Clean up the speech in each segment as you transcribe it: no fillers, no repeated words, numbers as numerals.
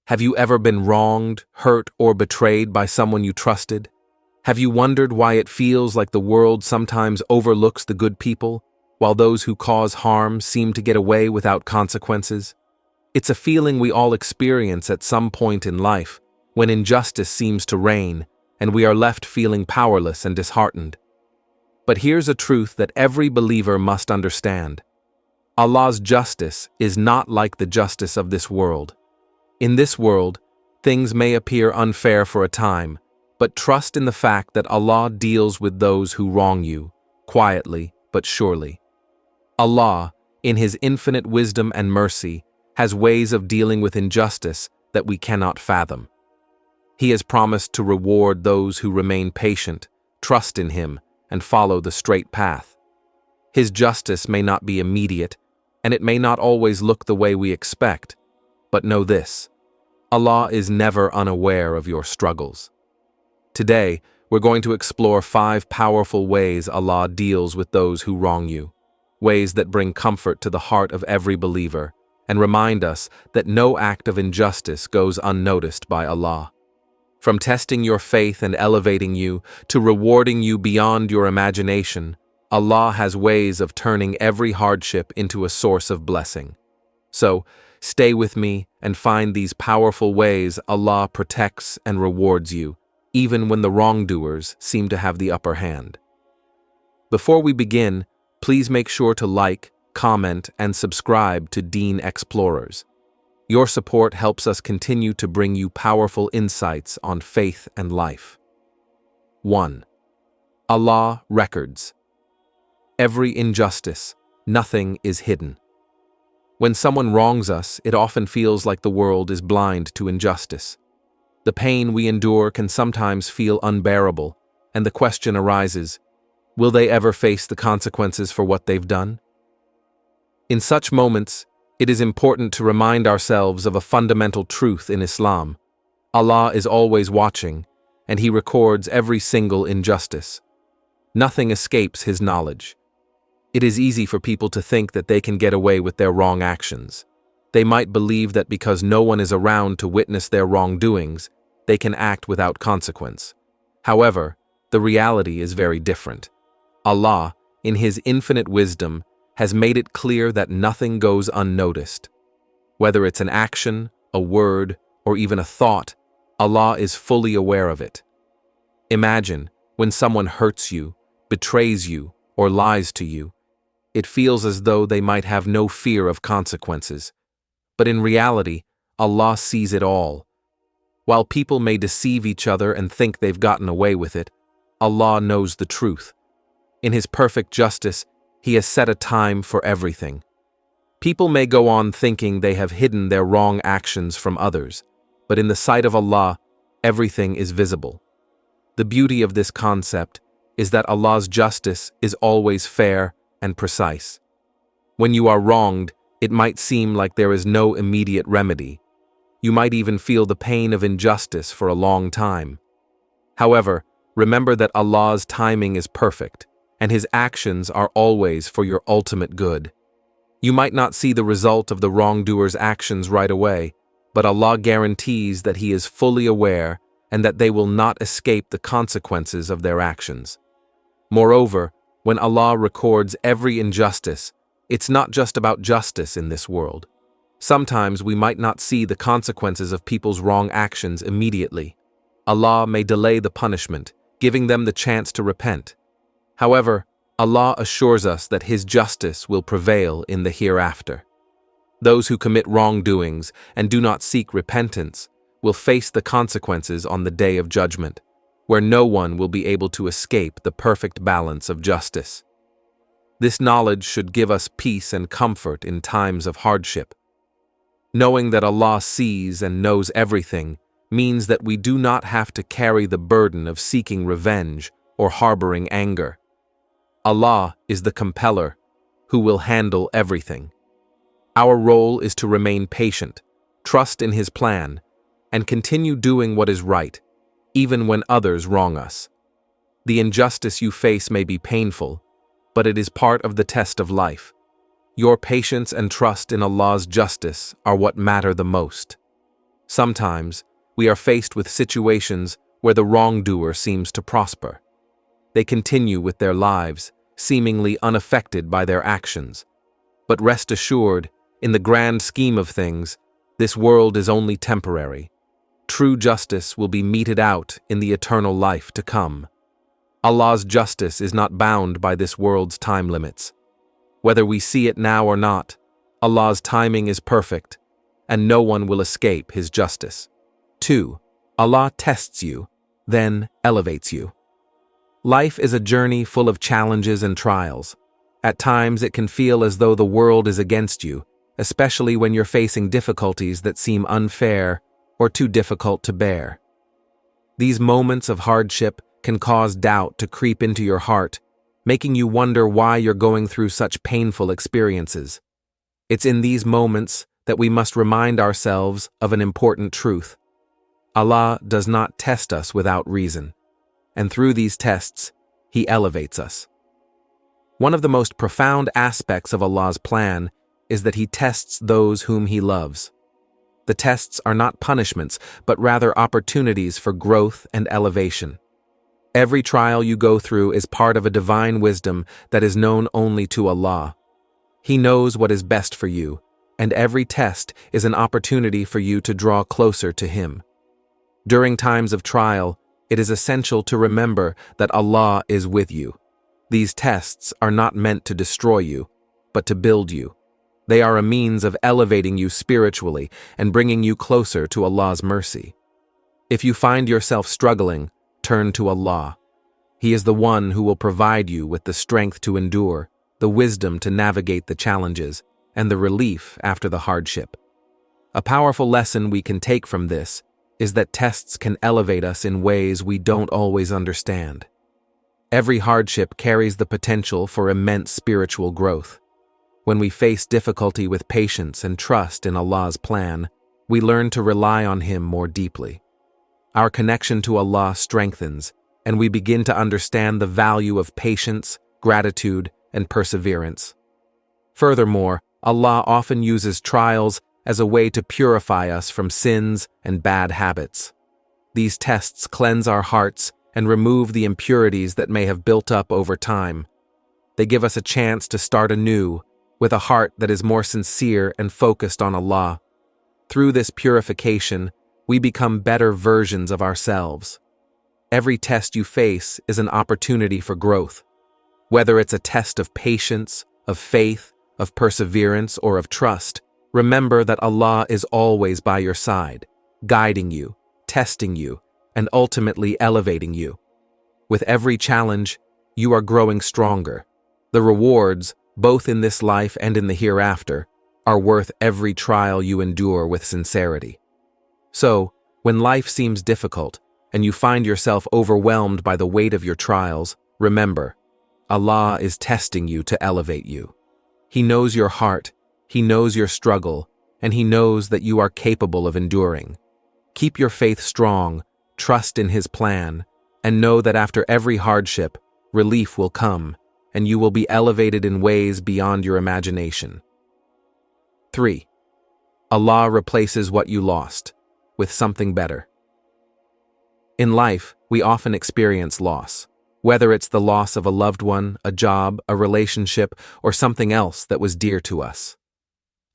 Have you ever been wronged, hurt, or betrayed by someone you trusted? Have you wondered why it feels like the world sometimes overlooks the good people, while those who cause harm seem to get away without consequences? It's a feeling we all experience at some point in life, when injustice seems to reign, and we are left feeling powerless and disheartened. But here's a truth that every believer must understand. Allah's justice is not like the justice of this world. In this world, things may appear unfair for a time, but trust in the fact that Allah deals with those who wrong you, quietly but surely. Allah, in His infinite wisdom and mercy, has ways of dealing with injustice that we cannot fathom. He has promised to reward those who remain patient, trust in Him, and follow the straight path. His justice may not be immediate, and it may not always look the way we expect, but know this: Allah is never unaware of your struggles. Today, we're going to explore 5 powerful ways Allah deals with those who wrong you, ways that bring comfort to the heart of every believer, and remind us that no act of injustice goes unnoticed by Allah. From testing your faith and elevating you, to rewarding you beyond your imagination, Allah has ways of turning every hardship into a source of blessing. So, stay with me and find these powerful ways Allah protects and rewards you, even when the wrongdoers seem to have the upper hand. Before we begin, please make sure to like, comment, and subscribe to Deen Xplorers. Your support helps us continue to bring you powerful insights on faith and life. 1. Allah records. Every injustice, nothing is hidden. When someone wrongs us, it often feels like the world is blind to injustice. The pain we endure can sometimes feel unbearable, and the question arises, will they ever face the consequences for what they've done? In such moments, it is important to remind ourselves of a fundamental truth in Islam. Allah is always watching, and He records every single injustice. Nothing escapes His knowledge. It is easy for people to think that they can get away with their wrong actions. They might believe that because no one is around to witness their wrongdoings, they can act without consequence. However, the reality is very different. Allah, in His infinite wisdom, has made it clear that nothing goes unnoticed. Whether it's an action, a word, or even a thought, Allah is fully aware of it. Imagine when someone hurts you, betrays you, or lies to you. It feels as though they might have no fear of consequences. But in reality, Allah sees it all. While people may deceive each other and think they've gotten away with it, Allah knows the truth. In His perfect justice, He has set a time for everything. People may go on thinking they have hidden their wrong actions from others, but in the sight of Allah, everything is visible. The beauty of this concept is that Allah's justice is always fair and precise. When you are wronged, it might seem like there is no immediate remedy. You might even feel the pain of injustice for a long time. However, remember that Allah's timing is perfect, and His actions are always for your ultimate good. You might not see the result of the wrongdoer's actions right away, but Allah guarantees that He is fully aware and that they will not escape the consequences of their actions. Moreover, when Allah records every injustice, it's not just about justice in this world. Sometimes we might not see the consequences of people's wrong actions immediately. Allah may delay the punishment, giving them the chance to repent. However, Allah assures us that His justice will prevail in the hereafter. Those who commit wrongdoings and do not seek repentance will face the consequences on the day of judgment, where no one will be able to escape the perfect balance of justice. This knowledge should give us peace and comfort in times of hardship. Knowing that Allah sees and knows everything means that we do not have to carry the burden of seeking revenge or harboring anger. Allah is the compeller, who will handle everything. Our role is to remain patient, trust in His plan, and continue doing what is right, even when others wrong us. The injustice you face may be painful, but it is part of the test of life. Your patience and trust in Allah's justice are what matter the most. Sometimes, we are faced with situations where the wrongdoer seems to prosper. They continue with their lives, seemingly unaffected by their actions. But rest assured, in the grand scheme of things, this world is only temporary. True justice will be meted out in the eternal life to come. Allah's justice is not bound by this world's time limits. Whether we see it now or not, Allah's timing is perfect, and no one will escape His justice. 2. Allah tests you, then elevates you. Life is a journey full of challenges and trials. At times it can feel as though the world is against you, especially when you're facing difficulties that seem unfair or too difficult to bear. These moments of hardship can cause doubt to creep into your heart, making you wonder why you're going through such painful experiences. It's in these moments that we must remind ourselves of an important truth. Allah does not test us without reason, and through these tests, He elevates us. One of the most profound aspects of Allah's plan is that He tests those whom He loves. The tests are not punishments, but rather opportunities for growth and elevation. Every trial you go through is part of a divine wisdom that is known only to Allah. He knows what is best for you, and every test is an opportunity for you to draw closer to Him. During times of trial, it is essential to remember that Allah is with you. These tests are not meant to destroy you, but to build you. They are a means of elevating you spiritually and bringing you closer to Allah's mercy. If you find yourself struggling, turn to Allah. He is the one who will provide you with the strength to endure, the wisdom to navigate the challenges, and the relief after the hardship. A powerful lesson we can take from this is that tests can elevate us in ways we don't always understand. Every hardship carries the potential for immense spiritual growth. When we face difficulty with patience and trust in Allah's plan, we learn to rely on Him more deeply. Our connection to Allah strengthens, and we begin to understand the value of patience, gratitude, and perseverance. Furthermore, Allah often uses trials as a way to purify us from sins and bad habits. These tests cleanse our hearts and remove the impurities that may have built up over time. They give us a chance to start anew, with a heart that is more sincere and focused on Allah. Through this purification, we become better versions of ourselves. Every test you face is an opportunity for growth. Whether it's a test of patience, of faith, of perseverance, or of trust, remember that Allah is always by your side, guiding you, testing you, and ultimately elevating you. With every challenge, you are growing stronger. The rewards, both in this life and in the hereafter, are worth every trial you endure with sincerity. So, when life seems difficult, and you find yourself overwhelmed by the weight of your trials, remember, Allah is testing you to elevate you. He knows your heart, He knows your struggle, and He knows that you are capable of enduring. Keep your faith strong, trust in His plan, and know that after every hardship, relief will come, and you will be elevated in ways beyond your imagination. 3. Allah replaces what you lost with something better. In life, we often experience loss, whether it's the loss of a loved one, a job, a relationship, or something else that was dear to us.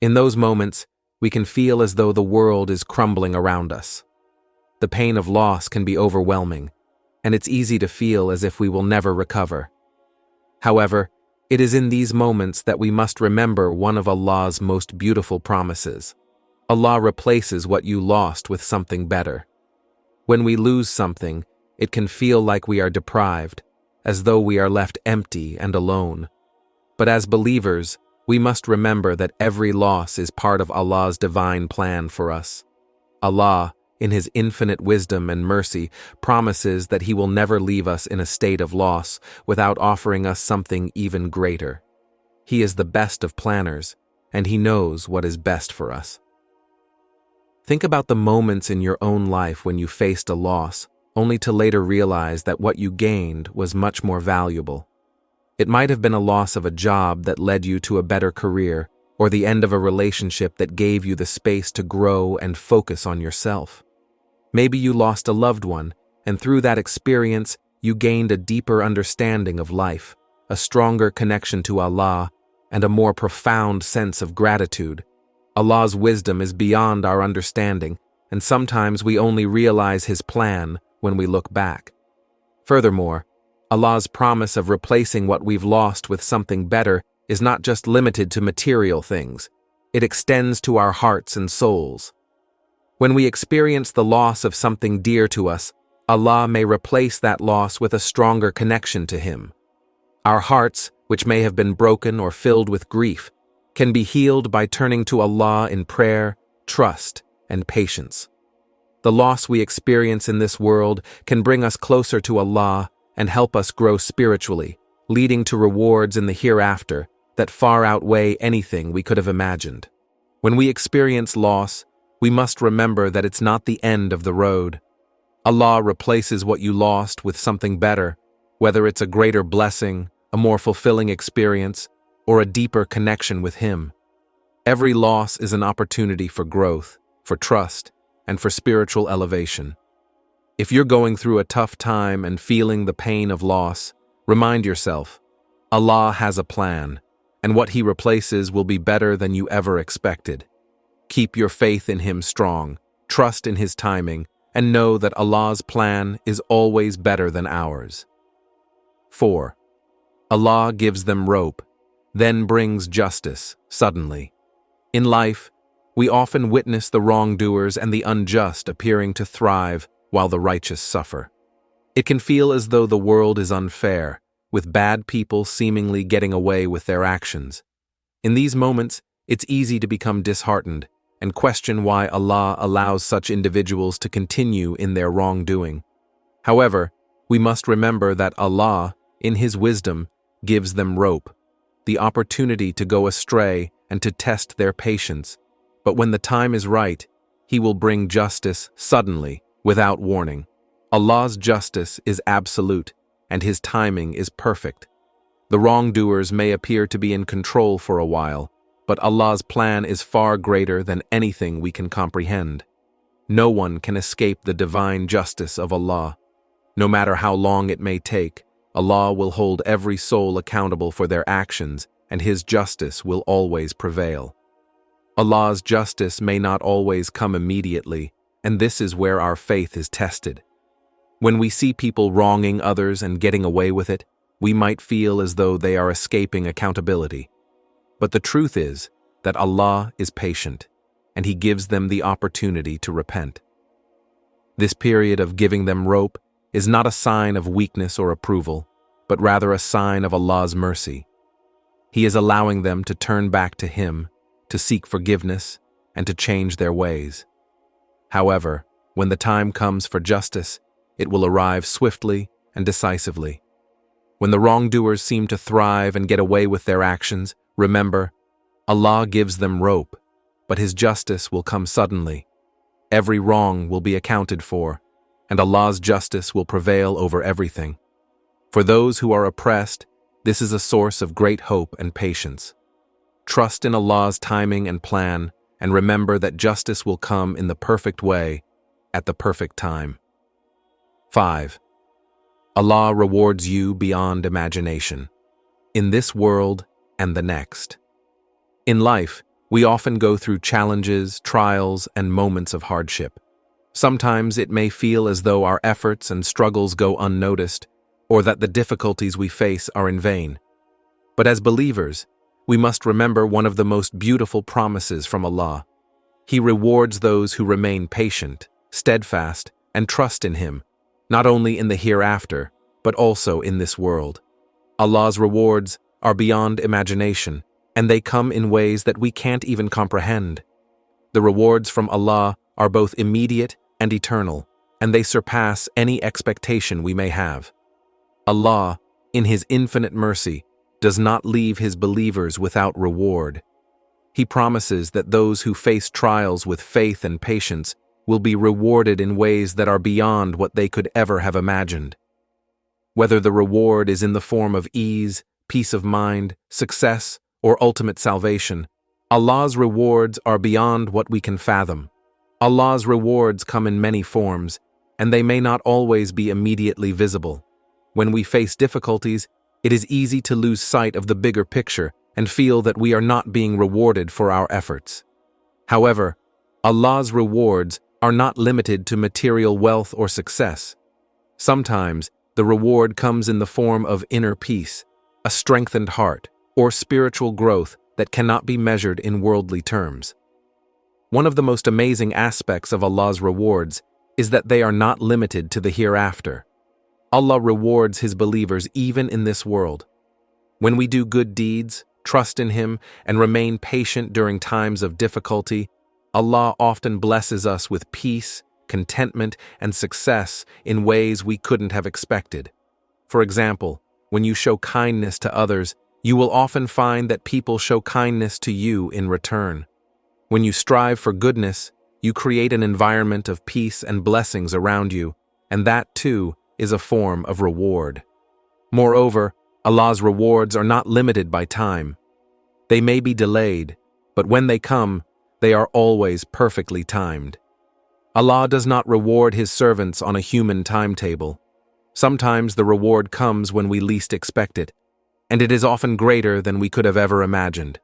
In those moments, we can feel as though the world is crumbling around us. The pain of loss can be overwhelming, and it's easy to feel as if we will never recover. However, it is in these moments that we must remember one of Allah's most beautiful promises. Allah replaces what you lost with something better. When we lose something, it can feel like we are deprived, as though we are left empty and alone. But as believers, we must remember that every loss is part of Allah's divine plan for us. Allah, in His infinite wisdom and mercy, promises that He will never leave us in a state of loss without offering us something even greater. He is the best of planners, and He knows what is best for us. Think about the moments in your own life when you faced a loss, only to later realize that what you gained was much more valuable. It might have been a loss of a job that led you to a better career, or the end of a relationship that gave you the space to grow and focus on yourself. Maybe you lost a loved one, and through that experience, you gained a deeper understanding of life, a stronger connection to Allah, and a more profound sense of gratitude. Allah's wisdom is beyond our understanding, and sometimes we only realize His plan when we look back. Furthermore, Allah's promise of replacing what we've lost with something better is not just limited to material things. It extends to our hearts and souls. When we experience the loss of something dear to us, Allah may replace that loss with a stronger connection to Him. Our hearts, which may have been broken or filled with grief, can be healed by turning to Allah in prayer, trust, and patience. The loss we experience in this world can bring us closer to Allah and help us grow spiritually, leading to rewards in the hereafter that far outweigh anything we could have imagined. When we experience loss, we must remember that it's not the end of the road. Allah replaces what you lost with something better, whether it's a greater blessing, a more fulfilling experience, or a deeper connection with Him. Every loss is an opportunity for growth, for trust, and for spiritual elevation. If you're going through a tough time and feeling the pain of loss, remind yourself, Allah has a plan, and what He replaces will be better than you ever expected. Keep your faith in Him strong, trust in His timing, and know that Allah's plan is always better than ours. 4. Allah gives them rope, then brings justice suddenly. In life, we often witness the wrongdoers and the unjust appearing to thrive while the righteous suffer. It can feel as though the world is unfair, with bad people seemingly getting away with their actions. In these moments, it's easy to become disheartened and question why Allah allows such individuals to continue in their wrongdoing. However, we must remember that Allah, in His wisdom, gives them rope, the opportunity to go astray and to test their patience. But when the time is right, He will bring justice suddenly, without warning. Allah's justice is absolute, and His timing is perfect. The wrongdoers may appear to be in control for a while, but Allah's plan is far greater than anything we can comprehend. No one can escape the divine justice of Allah. No matter how long it may take, Allah will hold every soul accountable for their actions, and His justice will always prevail. Allah's justice may not always come immediately, and this is where our faith is tested. When we see people wronging others and getting away with it, we might feel as though they are escaping accountability. But the truth is that Allah is patient, and He gives them the opportunity to repent. This period of giving them rope is not a sign of weakness or approval, but rather a sign of Allah's mercy. He is allowing them to turn back to Him, to seek forgiveness, and to change their ways. However, when the time comes for justice, it will arrive swiftly and decisively. When the wrongdoers seem to thrive and get away with their actions, remember, Allah gives them rope, but His justice will come suddenly. Every wrong will be accounted for, and Allah's justice will prevail over everything. For those who are oppressed, this is a source of great hope and patience. Trust in Allah's timing and plan, and remember that justice will come in the perfect way, at the perfect time. 5. Allah rewards you beyond imagination, in this world and the next. In life, we often go through challenges, trials, and moments of hardship. Sometimes it may feel as though our efforts and struggles go unnoticed, or that the difficulties we face are in vain. But as believers, we must remember one of the most beautiful promises from Allah. He rewards those who remain patient, steadfast, and trust in Him, not only in the hereafter, but also in this world. Allah's rewards are beyond imagination, and they come in ways that we can't even comprehend. The rewards from Allah are both immediate and eternal, and they surpass any expectation we may have. Allah, in His infinite mercy, does not leave His believers without reward. He promises that those who face trials with faith and patience will be rewarded in ways that are beyond what they could ever have imagined. Whether the reward is in the form of ease, peace of mind, success, or ultimate salvation, Allah's rewards are beyond what we can fathom. Allah's rewards come in many forms, and they may not always be immediately visible. When we face difficulties, it is easy to lose sight of the bigger picture and feel that we are not being rewarded for our efforts. However, Allah's rewards are not limited to material wealth or success. Sometimes, the reward comes in the form of inner peace, a strengthened heart, or spiritual growth that cannot be measured in worldly terms. One of the most amazing aspects of Allah's rewards is that they are not limited to the hereafter. Allah rewards His believers even in this world. When we do good deeds, trust in Him, and remain patient during times of difficulty, Allah often blesses us with peace, contentment, and success in ways we couldn't have expected. For example, when you show kindness to others, you will often find that people show kindness to you in return. When you strive for goodness, you create an environment of peace and blessings around you, and that, too, is a form of reward. Moreover, Allah's rewards are not limited by time. They may be delayed, but when they come, they are always perfectly timed. Allah does not reward His servants on a human timetable. Sometimes the reward comes when we least expect it, and it is often greater than we could have ever imagined.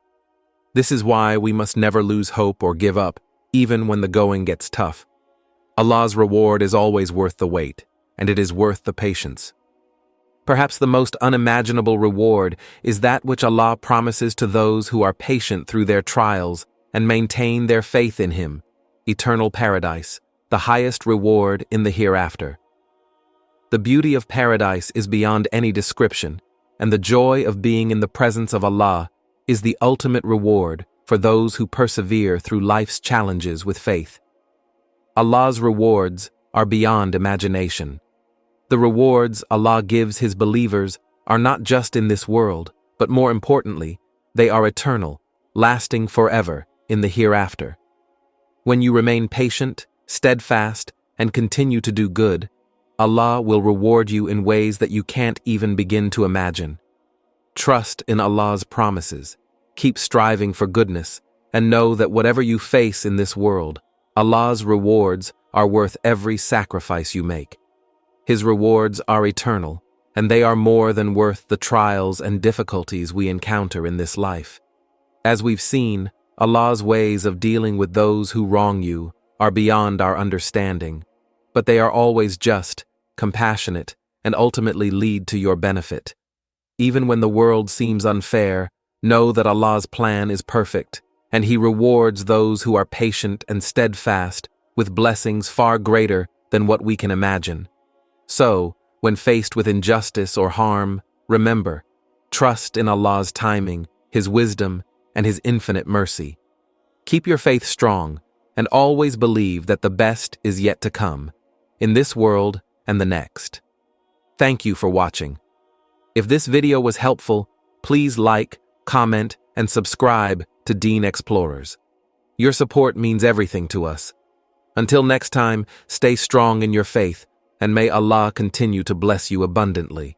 This is why we must never lose hope or give up, even when the going gets tough. Allah's reward is always worth the wait, and it is worth the patience. Perhaps the most unimaginable reward is that which Allah promises to those who are patient through their trials and maintain their faith in Him: eternal paradise, the highest reward in the hereafter. The beauty of paradise is beyond any description, and the joy of being in the presence of Allah is the ultimate reward for those who persevere through life's challenges with faith. Allah's rewards are beyond imagination. The rewards Allah gives His believers are not just in this world, but more importantly, they are eternal, lasting forever in the hereafter. When you remain patient, steadfast, and continue to do good, Allah will reward you in ways that you can't even begin to imagine. Trust in Allah's promises, keep striving for goodness, and know that whatever you face in this world, Allah's rewards are worth every sacrifice you make. His rewards are eternal, and they are more than worth the trials and difficulties we encounter in this life. As we've seen, Allah's ways of dealing with those who wrong you are beyond our understanding, but they are always just, compassionate, and ultimately lead to your benefit. Even when the world seems unfair, know that Allah's plan is perfect, and He rewards those who are patient and steadfast with blessings far greater than what we can imagine. So, when faced with injustice or harm, remember, trust in Allah's timing, His wisdom, and His infinite mercy. Keep your faith strong, and always believe that the best is yet to come, in this world and the next. Thank you for watching. If this video was helpful, please like, comment, and subscribe to Deen Explorers. Your support means everything to us. Until next time, stay strong in your faith, and may Allah continue to bless you abundantly.